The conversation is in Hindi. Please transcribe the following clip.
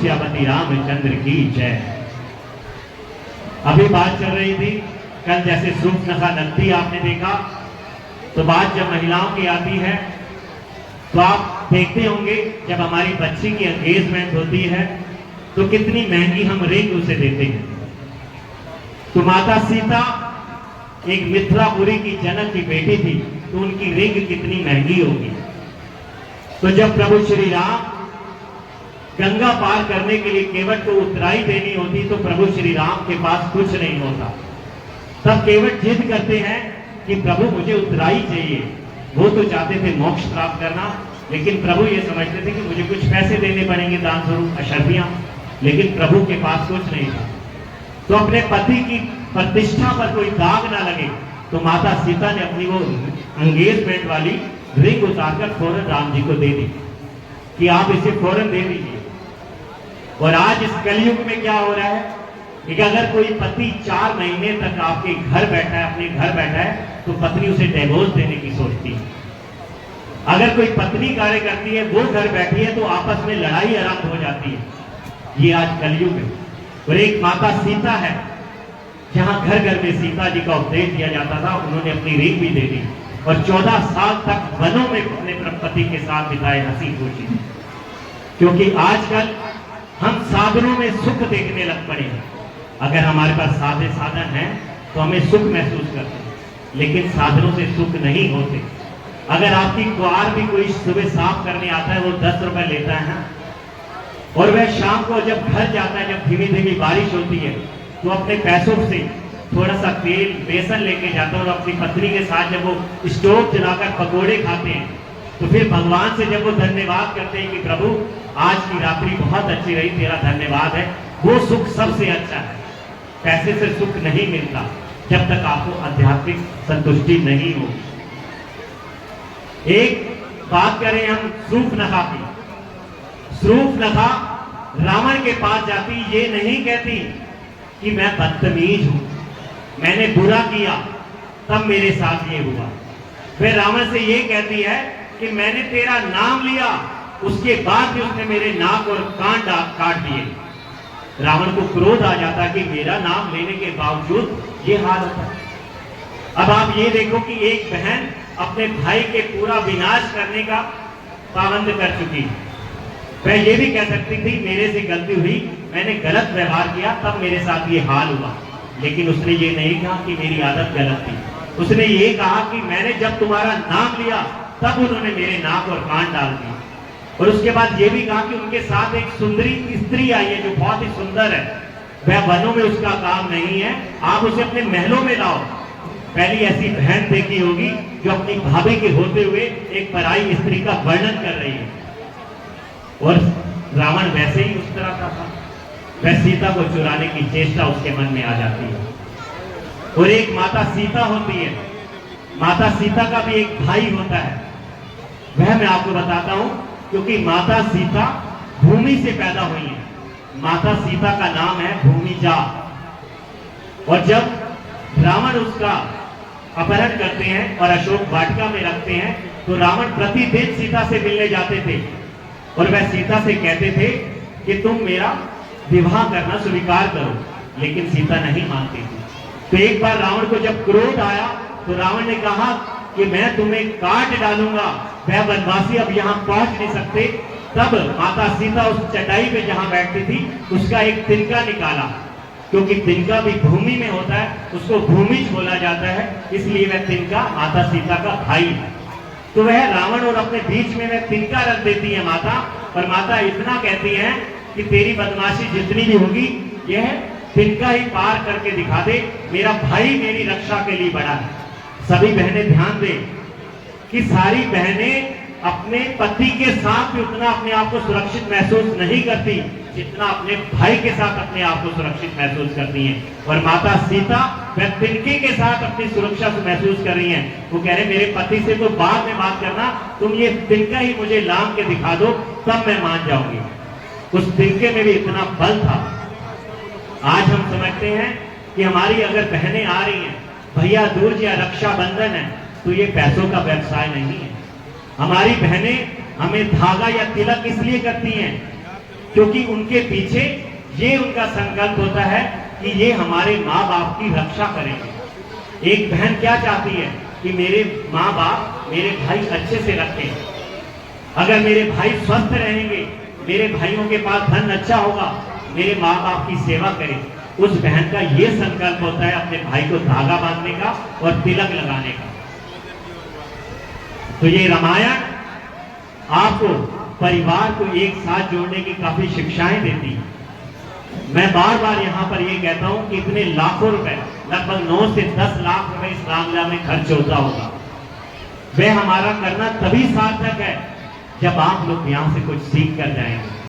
सियापति रामचंद्र की जय। अभी बात चल रही थी कल, जैसे सूर्पनखा नंदी आपने देखा, तो बात जब महिलाओं की आती है तो आप देखते होंगे जब हमारी बच्ची की एंगेजमेंट होती है तो कितनी महंगी हम रिंग उसे देते हैं। तो माता सीता एक मिथिलापुरी की जनक की बेटी थी, तो उनकी रिंग कितनी महंगी होगी। तो जब प्रभु श्री राम गंगा पार करने के लिए केवट को उतराई देनी होती तो प्रभु श्री राम के पास कुछ नहीं होता। तब केवट जिद करते हैं कि प्रभु मुझे उतराई चाहिए। वो तो चाहते थे मोक्ष प्राप्त करना, लेकिन प्रभु ये समझते थे कि मुझे कुछ पैसे देने पड़ेंगे दान स्वरूप, अशर्फियां, लेकिन प्रभु के पास कुछ नहीं था। तो अपने पति की प्रतिष्ठा पर कोई दाग ना लगे तो माता सीता ने अपनी वो एंगेजमेंट वाली रिंग उतारकर फौरन राम जी को दे दी कि आप इसे फौरन दे दीजिए। और आज इस कलयुग में क्या हो रहा है कि अगर कोई पति 4 महीने तक आपके घर बैठा है, अपने घर बैठा है, तो पत्नी उसे डिवोर्स देने की सोचती है। अगर कोई पत्नी कार्य करती है, वो घर बैठी है, तो आपस में लड़ाई आरंभ हो जाती है। ये आज कलयुग है। और एक माता सीता है, जहां घर घर में सीता जी का उपदेश दिया जाता था, उन्होंने अपनी रिंग भी दे दी और 14 साल तक वनों में अपने पति के साथ बिताए हंसी खुशी। क्योंकि आजकल हम साधनों में सुख देखने लग पड़े हैं। अगर हमारे पास सादे साधन हैं तो हमें सुख महसूस करते हैं, लेकिन साधनों से सुख नहीं होते। अगर आपकी द्वार भी कोई सुबह साफ करने आता है, वो 10 रुपए लेता है ना, और वह शाम को जब घर जाता है, जब धीमी धीमी बारिश होती है, तो अपने पैसों से थोड़ा सा तेल बेसन लेके जाता है और अपनी पत्नी के साथ जब वो स्टोव जलाकर पकोड़े खाते हैं, तो फिर भगवान से जब वो धन्यवाद करते हैं कि प्रभु आज की रात्रि बहुत अच्छी रही, तेरा धन्यवाद है, वो सुख सबसे अच्छा है। पैसे से सुख नहीं मिलता जब तक आपको आध्यात्मिक संतुष्टि नहीं हो। एक बात करें हम सूर्पनखा की। सूर्पनखा रावण के पास जाती, ये नहीं कहती कि मैं बदतमीज हूं, मैंने बुरा किया तब मेरे साथ ये हुआ। फिर रावण से ये कहती है कि मैंने तेरा नाम लिया, उसके बाद भी उसने मेरे नाक और कान काट दिए। रावण को क्रोध आ जाता कि मेरा नाम लेने के बावजूद ये हाल होता। अब आप ये देखो कि एक बहन अपने भाई के पूरा विनाश करने का पाबंद कर चुकी। वह ये भी कह सकती थी मेरे से गलती हुई, मैंने गलत व्यवहार किया तब मेरे साथ ये हाल हुआ, लेकिन उसने ये नहीं कहा कि मेरी आदत गलत थी। उसने ये कहा कि मैंने जब तुम्हारा नाम लिया तब उन्होंने मेरे नाक और कान डाल दिए। और उसके बाद ये भी कहा कि उनके साथ एक सुंदरी स्त्री आई है जो बहुत ही सुंदर है, वह वनों में उसका काम नहीं है, आप उसे अपने महलों में लाओ। पहली ऐसी बहन देखी होगी जो अपनी भाभी के होते हुए एक पराई स्त्री का वर्णन कर रही है। और रावण वैसे ही उस तरह का था, वह सीता को चुराने की चेष्टा उसके मन में आ जाती है। और एक माता सीता होती है, माता सीता का भी एक भाई होता है, वह मैं आपको बताता हूं, क्योंकि माता सीता भूमि से पैदा हुई है। माता सीता का नाम है भूमिजा। और जब रावण उसका अपहरण करते हैं और अशोक वाटिका में रखते हैं, तो रावण प्रतिदिन सीता से मिलने जाते थे और वह सीता से कहते थे कि तुम मेरा विवाह करना स्वीकार करो, लेकिन सीता नहीं मानती थी। तो एक बार रावण को जब क्रोध आया तो रावण ने कहा कि मैं तुम्हें काट डालूंगा, वह वनवासी अब यहाँ पहुंच नहीं सकते। तब माता सीता उस चटाई पे जहां बैठती थी उसका एक तिनका निकाला, क्योंकि तिनका भी भूमि में होता है, उसको भूमिज बोला जाता है, इसलिए वह तिनका माता सीता का भाई है। तो वह रावण और अपने बीच में वह तिनका रख देती है माता, और माता इतना कहती है कि तेरी बदमाशी जितनी भी होगी यह तिनका ही पार करके दिखा दे, मेरा भाई मेरी रक्षा के लिए बड़ा है। सभी बहनें ध्यान दें कि सारी बहनें अपने पति के साथ भी उतना अपने आप को सुरक्षित महसूस नहीं करती जितना अपने भाई के साथ अपने आप को सुरक्षित महसूस करती हैं। और माता सीता वह तिनके के साथ अपनी सुरक्षा से महसूस कर रही हैं। वो कह रहे मेरे पति से तो बाद में बात करना, तुम ये तिनका ही मुझे लांग के दिखा दो तब मैं मान जाऊंगी। उस तिनके में भी इतना बल था। आज हम समझते हैं कि हमारी अगर बहनें आ रही हैं, भैया दूज या रक्षाबंधन है, तो ये पैसों का व्यवसाय नहीं है। हमारी बहनें हमें धागा या तिलक इसलिए करती हैं क्योंकि उनके पीछे ये उनका संकल्प होता है कि ये हमारे माँ बाप की रक्षा करेंगे। एक बहन क्या चाहती है कि मेरे माँ बाप मेरे भाई अच्छे से रखें, अगर मेरे भाई स्वस्थ रहेंगे, मेरे भाइयों के पास धन अच्छा होगा, मेरे माँ बाप की सेवा करें। उस बहन का ये संकल्प होता है अपने भाई को धागा बांधने का और तिलक लगाने का। तो ये रामायण आपको परिवार को एक साथ जोड़ने की काफी शिक्षाएं देती है। मैं बार बार यहाँ पर ये कहता हूं कि इतने लाखों रुपए, लगभग 9 से 10 लाख रुपए इस रामलीला में खर्च होता होगा, वह हमारा करना तभी सार्थक है जब आप लोग यहाँ से कुछ सीख कर जाएंगे।